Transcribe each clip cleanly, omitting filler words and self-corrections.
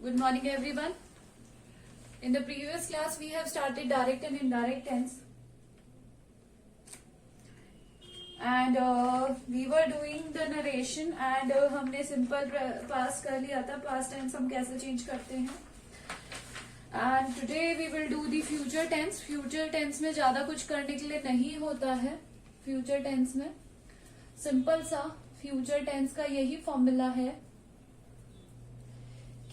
Good morning, everyone. In the previous class, we have started direct and indirect tense, and we were doing the narration, and हमने simple past कर लिया था. Past tense हम कैसे change करते हैं. And today we will do the future tense. Future tense में ज्यादा कुछ करने के लिए नहीं होता है. Future tense में simple सा future tense का यही फॉर्मूला है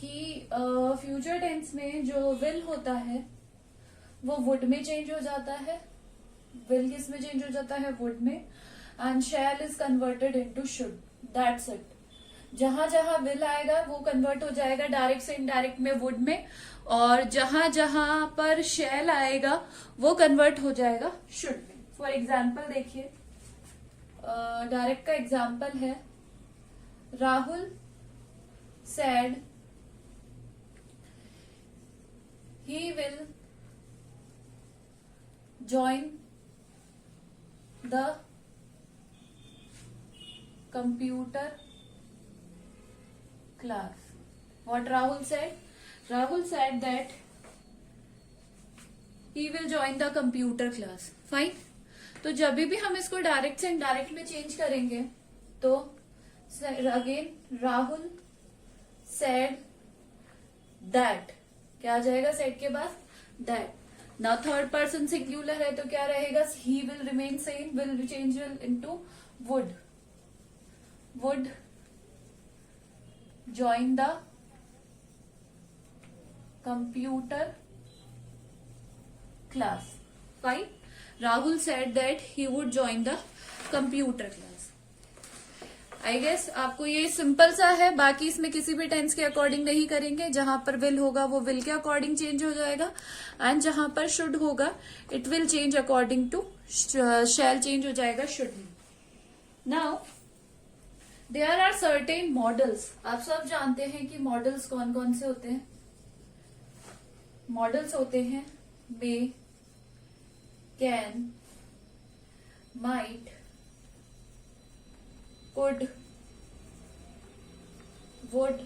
कि फ्यूचर टेंस में जो विल होता है वो वुड में चेंज हो जाता है. विल किस में चेंज हो जाता है? वुड में. And shall is converted into should. That's it. जहां जहां विल आएगा वो कन्वर्ट हो जाएगा डायरेक्ट से इनडायरेक्ट में वुड में, और जहां जहां पर शैल आएगा वो कन्वर्ट हो जाएगा शुड में. फॉर एग्जाम्पल देखिए, डायरेक्ट का एग्जाम्पल है Rahul said he will join the computer class. What Rahul said? Rahul said that he will join the computer class. Fine. तो जब भी हम इसको डायरेक्ट से इनडायरेक्ट में चेंज करेंगे तो अगेन राहुल said that, क्या आ जाएगा सेड के बाद? That. Now third person singular है तो क्या रहेगा? He will remain same. Will change into would. Would join the computer class. Fine. Rahul said that he would join the computer class. I guess आपको ये सिंपल सा है. बाकी इसमें किसी भी टेंस के अकॉर्डिंग नहीं करेंगे. जहां पर विल होगा वो विल के अकॉर्डिंग चेंज हो जाएगा, एंड जहां पर शुड होगा it will change according to shall change हो जाएगा शुड में. Now there are certain models. आप सब जानते हैं कि मॉडल्स कौन कौन से होते हैं. मॉडल्स होते हैं may, can, might, could, would,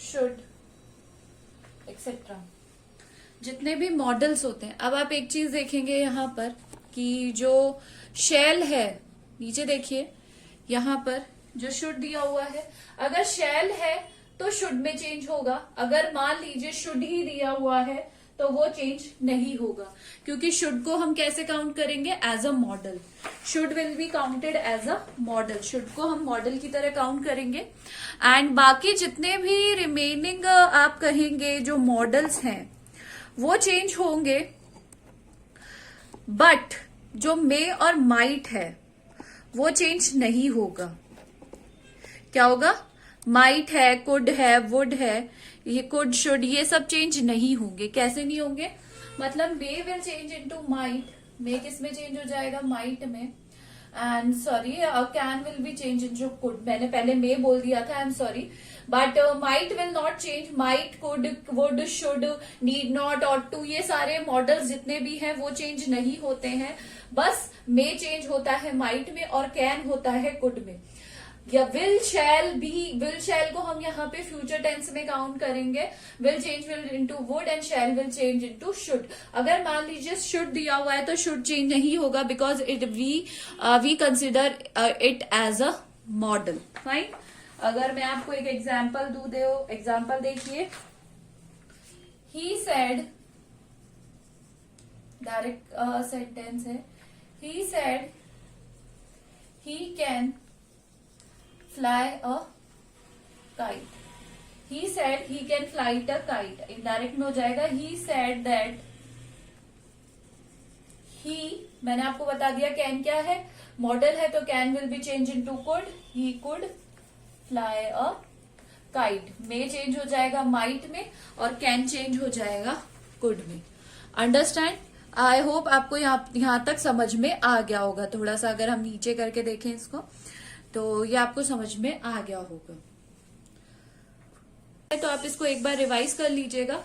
should, etc. जितने भी मॉडल्स होते हैं. अब आप एक चीज देखेंगे यहाँ पर कि जो शैल है, नीचे देखिए यहाँ पर जो शुड दिया हुआ है, अगर शैल है तो शुड में चेंज होगा. अगर मान लीजिए शुड ही दिया हुआ है तो वो चेंज नहीं होगा, क्योंकि शुड को हम कैसे काउंट करेंगे? As a model. Should will be counted as a model. Should को हम मॉडल की तरह काउंट करेंगे. एंड बाकी जितने भी रिमेनिंग आप कहेंगे जो मॉडल्स हैं वो चेंज होंगे, बट जो मे और माइट है वो चेंज नहीं होगा. क्या होगा? माइट है, कुड है, वुड है, ये कुड, शुड, ये सब चेंज नहीं होंगे. कैसे नहीं होंगे? मतलब may will change into might. May किस में चेंज हो जाएगा? माइट में. And sorry, can will be change into could. मैंने पहले मे बोल दिया था, I am sorry, but might will not change. Might, could, would, should, need not, ought to, ये सारे मॉडल्स जितने भी हैं वो चेंज नहीं होते हैं. बस मे चेंज होता है माइट में और कैन होता है कुड में. या विल शैल भी, विल शैल को हम यहाँ पे फ्यूचर टेंस में काउंट करेंगे. Will change will into would and shall will change into should. अगर मान लीजिए शुड दिया हुआ है तो शुड चेंज नहीं होगा, because it we consider it as a model. Fine. अगर मैं आपको एक एग्जाम्पल दू दे, एग्जाम्पल देखिए. ही सेड, डायरेक्ट सेंटेंस है. He said he can fly a kite. He said he can fly a kite. Indirect में हो जाएगा he said that he, मैंने आपको बता दिया can क्या है, मॉडल है, तो can will be changed into could. He could fly a kite. may change हो जाएगा might में और can change हो जाएगा could में. अंडरस्टैंड? आई होप आपको यहाँ तक समझ में आ गया होगा. थोड़ा सा अगर हम नीचे करके देखें इसको तो ये आपको समझ में आ गया होगा. तो आप इसको एक बार रिवाइज कर लीजिएगा.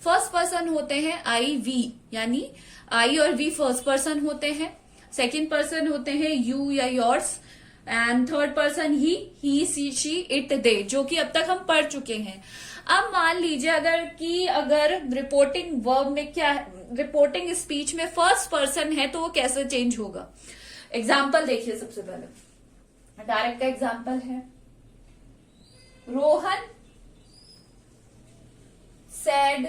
फर्स्ट पर्सन होते हैं आई, वी, यानी आई और वी फर्स्ट पर्सन होते हैं. सेकंड पर्सन होते हैं यू या yours. And third person he she it they, जो कि अब तक हम पढ़ चुके हैं। अब मान लीजिए अगर रिपोर्टिंग वर्ब में क्या है, रिपोर्टिंग स्पीच में फर्स्ट पर्सन है तो वो कैसे चेंज होगा। एग्जाम्पल देखिए, सबसे पहले डायरेक्ट का एग्जाम्पल है, Rohan said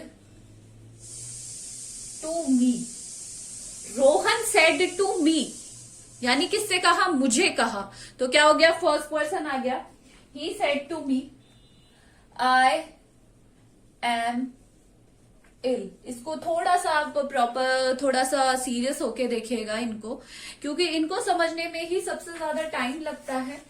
to me. Rohan said to me यानी किससे कहा, मुझे कहा, तो क्या हो गया, फर्स्ट पर्सन आ गया। He said to me I am ill. इसको थोड़ा सा आप प्रॉपर, थोड़ा सा सीरियस होके देखिएगा इनको, क्योंकि इनको समझने में ही सबसे ज्यादा टाइम लगता है।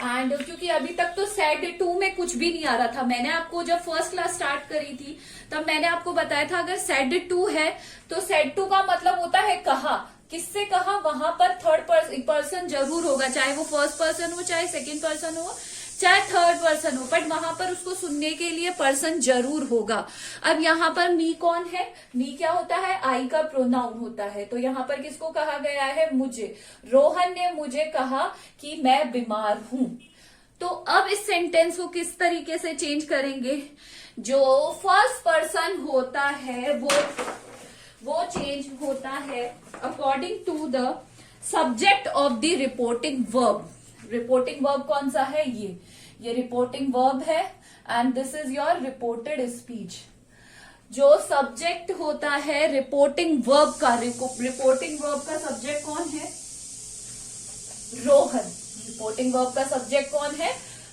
एंड क्योंकि अभी तक तो सेड टू में कुछ भी नहीं आ रहा था। मैंने आपको जब फर्स्ट क्लास स्टार्ट करी थी तब मैंने आपको बताया था अगर सेड टू है तो सेड टू का मतलब होता है कहा। किससे कहा, वहां पर थर्ड पर्सन जरूर होगा, चाहे वो फर्स्ट पर्सन हो, चाहे सेकंड पर्सन हो, चाहे थर्ड पर्सन हो, बट वहां पर उसको सुनने के लिए पर्सन जरूर होगा। अब यहाँ पर मी कौन है, मी क्या होता है, आई का प्रोनाउन होता है। तो यहाँ पर किसको कहा गया है, मुझे। रोहन ने मुझे कहा कि मैं बीमार हूं। तो अब इस सेंटेंस को किस तरीके से चेंज करेंगे, जो फर्स्ट पर्सन होता है वो चेंज होता है according to the subject of the reporting verb. Reporting verb कौन सा है, ये रिपोर्टिंग वर्ब है and this is your reported speech. जो सब्जेक्ट होता है रिपोर्टिंग वर्ब का, रिपोर्टिंग वर्ब का सब्जेक्ट कौन है, रोहन। रिपोर्टिंग वर्ब का सब्जेक्ट कौन है,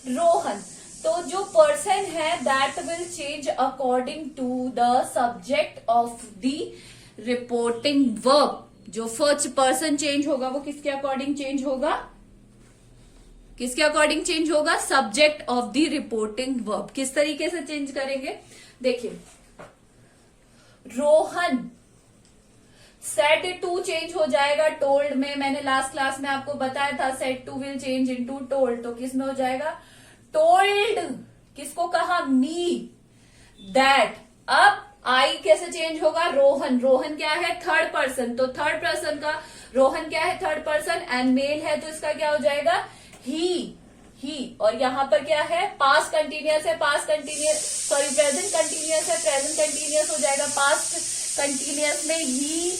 रोहन। तो जो पर्सन है that will change according to the subject of the reporting verb. जो फर्स्ट पर्सन चेंज होगा वो किसके अकॉर्डिंग चेंज होगा, किसके अकॉर्डिंग चेंज होगा, subject of the reporting verb. किस तरीके से चेंज करेंगे, देखिए, रोहन सेड टू चेंज हो जाएगा टोल्ड में। मैंने लास्ट क्लास में आपको बताया था said to will change into told, तो किस में हो जाएगा, टोल्ड। किसको कहा, मी, दैट। अब आई कैसे चेंज होगा, रोहन। रोहन क्या है, थर्ड पर्सन, तो थर्ड पर्सन का रोहन क्या है, थर्ड पर्सन एंड मेल है, तो इसका क्या हो जाएगा, ही। और यहां पर क्या है, पास्ट कंटिन्यूअस है, प्रेजेंट कंटिन्यूअस है, प्रेजेंट कंटिन्यूअस हो जाएगा। पास्ट कंटिन्यूअस में ही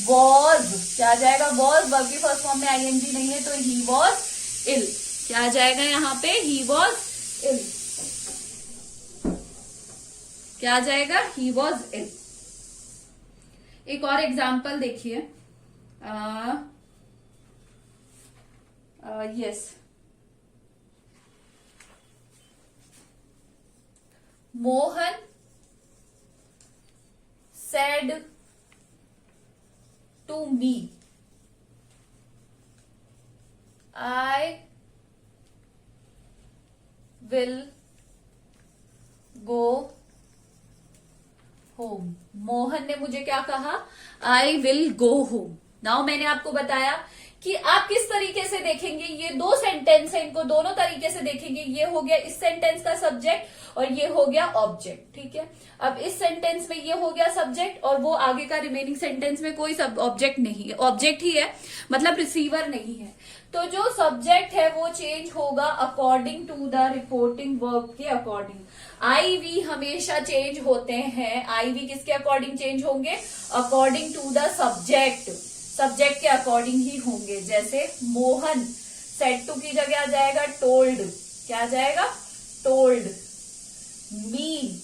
वॉज क्या आ जाएगा, वॉज। वर्ब की फर्स्ट फॉर्म में आईएनजी नहीं है तो ही वॉज इल। क्या आ जाएगा यहाँ पे, ही वॉज इल। क्या आ जाएगा, ही वॉज इल। एक और एग्जाम्पल देखिए, yes, Mohan said to me I will go home. Mohan ने मुझे क्या कहा, I will go home. Now मैंने आपको बताया कि आप किस तरीके से देखेंगे, ये दो सेंटेंस है, इनको दोनों तरीके से देखेंगे। ये हो गया इस सेंटेंस का सब्जेक्ट और ये हो गया ऑब्जेक्ट, ठीक है। अब इस सेंटेंस में ये हो गया सब्जेक्ट और वो आगे का रिमेनिंग सेंटेंस में कोई सब ऑब्जेक्ट नहीं है, ऑब्जेक्ट ही है, मतलब रिसीवर नहीं है। तो जो सब्जेक्ट है वो चेंज होगा according to the reporting verb के अकॉर्डिंग। आई वी हमेशा चेंज होते हैं। आई वी किसके अकॉर्डिंग चेंज होंगे, according to the subject, subject के अकॉर्डिंग ही होंगे। जैसे मोहन सेड टू की जगह आ जाएगा टोल्ड। क्या आ जाएगा, टोल्ड। मी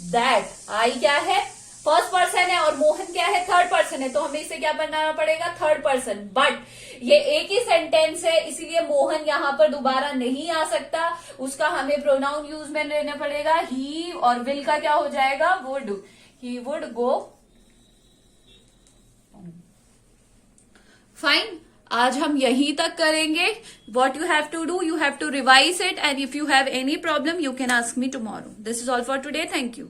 दैट, आई क्या है, फर्स्ट पर्सन है और मोहन क्या है, थर्ड पर्सन है, तो हमें इसे क्या बनाना पड़ेगा, थर्ड पर्सन। बट ये एक ही सेंटेंस है इसीलिए मोहन यहां पर दोबारा नहीं आ सकता, उसका हमें प्रोनाउन यूज में लेना पड़ेगा ही, और विल का क्या हो जाएगा, would. He would go. Fine, आज हम यहीं तक करेंगे। What you have to do, you have to revise it and if you have any problem you can ask me tomorrow. This is all for today, thank you.